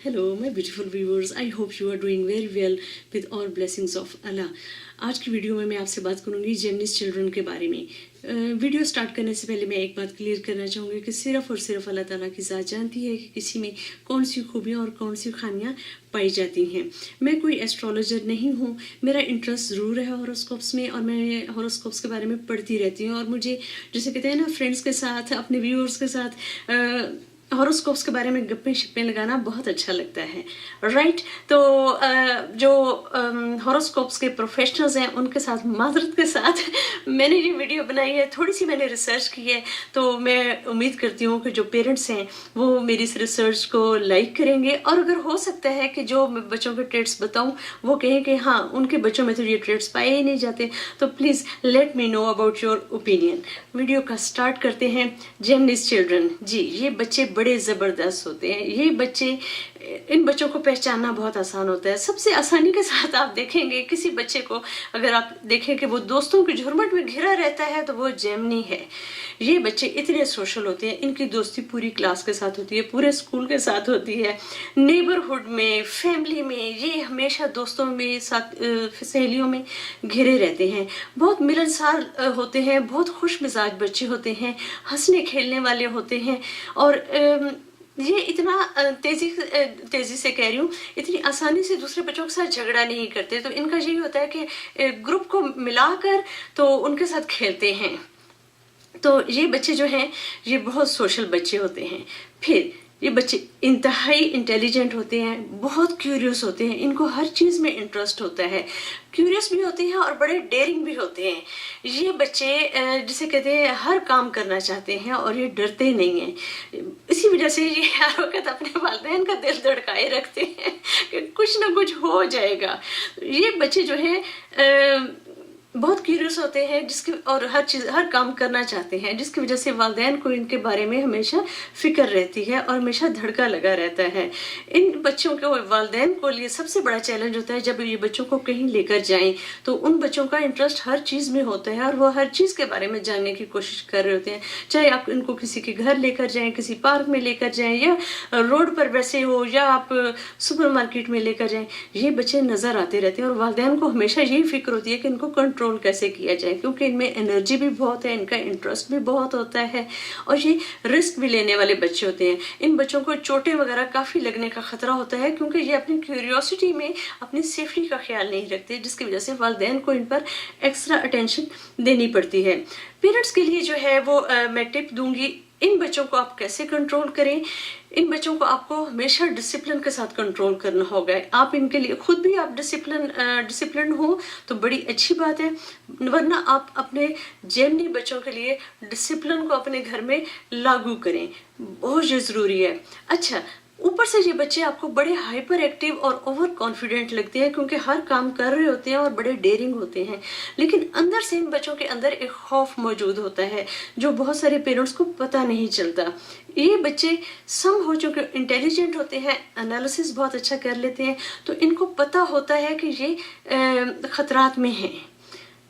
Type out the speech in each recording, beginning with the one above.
Hello, my beautiful viewers. I hope you are doing very well with all blessings of Allah. आज की video में मैं आपसे बात करूंगी जेमनिस चिल्ड्रन के बारे में। वीडियो स्टार्ट करने से पहले मैं एक बात क्लियर करना चाहूँगी कि सिर्फ़ और सिर्फ अल्लाह ताला की ज़ात जानती है कि किसी में कौन सी खूबियाँ और कौन सी खामियाँ पाई जाती हैं। मैं कोई एस्ट्रोलॉजर नहीं हूँ, मेरा इंटरेस्ट ज़रूर है हॉरोस्कोप्स में और मैं हॉरोस्कोप्स के बारे में पढ़ती रहती हूँ। और मुझे जैसे कहते हैं ना, फ्रेंड्स के साथ, अपने व्यूअर्स के साथ हॉरोस्कोप्स के बारे में गप्पे शप्पे लगाना बहुत अच्छा लगता है, राइट। तो जो हॉरोस्कोप्स के प्रोफेशनल्स हैं उनके साथ, माजरत के साथ मैंने ये वीडियो बनाई है। थोड़ी सी मैंने रिसर्च की है, तो मैं उम्मीद करती हूँ कि जो पेरेंट्स हैं वो मेरी इस रिसर्च को लाइक करेंगे। और अगर हो सकता है कि जो मैं बच्चों के ट्रेड्स बताऊँ वो कहें कि हाँ, उनके बच्चों में तो ये ट्रेड्स पाए ही नहीं जाते, तो please let me know about your opinion. Video का स्टार्ट करते हैं। जेमनिस चिल्ड्रन, जी ये बच्चे बड़े ज़बरदस्त होते हैं। ये बच्चे, इन बच्चों को पहचानना बहुत आसान होता है। सबसे आसानी के साथ आप देखेंगे किसी बच्चे को, अगर आप देखें कि वो दोस्तों की झुरमुट में घिरा रहता है तो वो जेमनी है। ये बच्चे इतने सोशल होते हैं, इनकी दोस्ती पूरी क्लास के साथ होती है, पूरे स्कूल के साथ होती है, नेबरहुड में, फैमिली में, ये हमेशा दोस्तों में साथ, सहेलियों में घिरे रहते हैं। बहुत मिलनसार होते हैं, बहुत खुश मिजाज बच्चे होते हैं, हंसने खेलने वाले होते हैं। और ये इतना तेजी से कह रही हूँ, इतनी आसानी से दूसरे बच्चों के साथ झगड़ा नहीं करते। तो इनका यही होता है कि ग्रुप को मिलाकर तो उनके साथ खेलते हैं। तो ये बच्चे जो हैं ये बहुत सोशल बच्चे होते हैं। फिर ये बच्चे इंतहाई इंटेलिजेंट होते हैं, बहुत क्यूरियस होते हैं, इनको हर चीज़ में इंटरेस्ट होता है, क्यूरियस भी होते हैं और बड़े डेयरिंग भी होते हैं। ये बच्चे जिसे कहते हैं हर काम करना चाहते हैं और ये डरते नहीं हैं। इसी वजह से ये हर वक्त अपने वालिदैन का दिल धड़काए रखते हैं कि कुछ ना कुछ हो जाएगा। ये बच्चे जो हैं बहुत क्यूरियस होते हैं, जिसके और हर काम करना चाहते हैं, जिसकी वजह से वालिदैन को इनके बारे में हमेशा फिक्र रहती है और हमेशा धड़का लगा रहता है। इन बच्चों के वालिदैन को लिए सबसे बड़ा चैलेंज होता है जब ये बच्चों को कहीं लेकर जाएं, तो उन बच्चों का इंटरेस्ट हर चीज़ में होता है और वो हर चीज़ के बारे में जानने की कोशिश कर रहे होते हैं। चाहे आप इनको किसी के घर लेकर जाएं, किसी पार्क में लेकर जाएं, या रोड पर वैसे हो, या आप सुपर मार्केट में लेकर जाएं, ये बच्चे नज़र आते रहते हैं और वालिदैन को हमेशा यही फिक्र होती है कि इनको कंट्रोल कैसे किया जाए, क्योंकि इनमें एनर्जी भी बहुत है, इनका इंटरेस्ट भी बहुत होता है और ये रिस्क भी लेने वाले बच्चे होते हैं। इन बच्चों को चोटें वगैरह काफ़ी लगने का खतरा होता है, क्योंकि ये अपनी क्यूरियोसिटी में अपनी सेफ्टी का ख्याल नहीं रखते, जिसकी वजह से वालिदैन को इन पर एक्स्ट्रा अटेंशन देनी पड़ती है। पेरेंट्स के लिए जो है वो मैं टिप दूंगी, इन बच्चों को आप कैसे कंट्रोल करें। इन बच्चों को आपको हमेशा डिसिप्लिन के साथ कंट्रोल करना होगा। आप इनके लिए खुद भी आप डिसिप्लिन हो तो बड़ी अच्छी बात है, वरना आप अपने जेमनी बच्चों के लिए डिसिप्लिन को अपने घर में लागू करें, बहुत ज़रूरी है। अच्छा, ऊपर से ये बच्चे आपको बड़े हाइपर एक्टिव और ओवर कॉन्फिडेंट लगते हैं, क्योंकि हर काम कर रहे होते हैं और बड़े डेयरिंग होते हैं, लेकिन अंदर से इन बच्चों के अंदर एक खौफ मौजूद होता है जो बहुत सारे पेरेंट्स को पता नहीं चलता। ये बच्चे सम हो चुके इंटेलिजेंट होते हैं, एनालिसिस बहुत अच्छा कर लेते हैं, तो इनको पता होता है कि ये खतरात में हैं।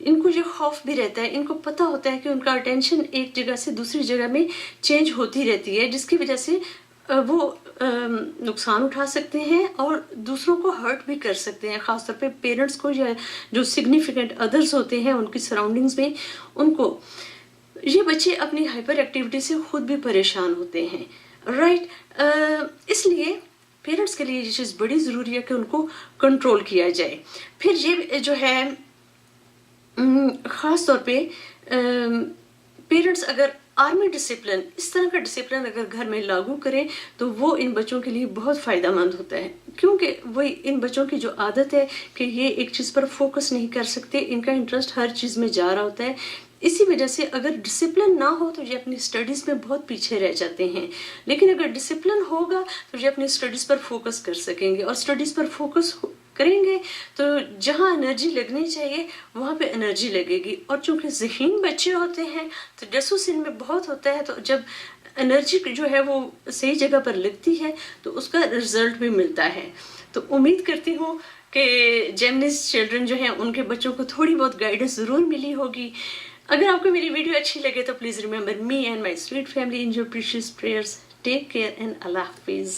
इनको ये खौफ भी रहता है, इनको पता होता है कि उनका अटेंशन एक जगह से दूसरी जगह में चेंज होती रहती है, जिसकी वजह से वो नुकसान उठा सकते हैं और दूसरों को हर्ट भी कर सकते हैं, ख़ासतौर पे पेरेंट्स को या जो सिग्निफिकेंट अदर्स होते हैं उनकी सराउंडिंग्स में। उनको ये बच्चे अपनी हाइपर एक्टिविटी से खुद भी परेशान होते हैं, राइट। इसलिए पेरेंट्स के लिए ये चीज़ बड़ी ज़रूरी है कि उनको कंट्रोल किया जाए। फिर ये जो है ख़ास तौर पे पेरेंट्स अगर आर्मी डिसिप्लिन, इस तरह का डिसिप्लिन अगर घर में लागू करें तो वो इन बच्चों के लिए बहुत फ़ायदा मंद होता है, क्योंकि वही इन बच्चों की जो आदत है कि ये एक चीज़ पर फोकस नहीं कर सकते, इनका इंटरेस्ट हर चीज़ में जा रहा होता है। इसी वजह से अगर डिसिप्लिन ना हो तो ये अपनी स्टडीज़ में बहुत पीछे रह जाते हैं, लेकिन अगर डिसिप्लिन होगा तो ये अपनी स्टडीज़ पर फोकस कर सकेंगे, और स्टडीज़ पर फोकस करेंगे तो जहाँ एनर्जी लगनी चाहिए वहाँ पे एनर्जी लगेगी। और चूँकि ज़हीन बच्चे होते हैं तो जासूस इनमें बहुत होता है, तो जब एनर्जी जो है वो सही जगह पर लगती है तो उसका रिजल्ट भी मिलता है। तो उम्मीद करती हूँ कि जेमनिस चिल्ड्रन जो हैं उनके बच्चों को थोड़ी बहुत गाइडेंस ज़रूर मिली होगी। अगर आपको मेरी वीडियो अच्छी लगे तो please remember me and my sweet family in your precious prayers. Take care and अल्लाह हाफिज़।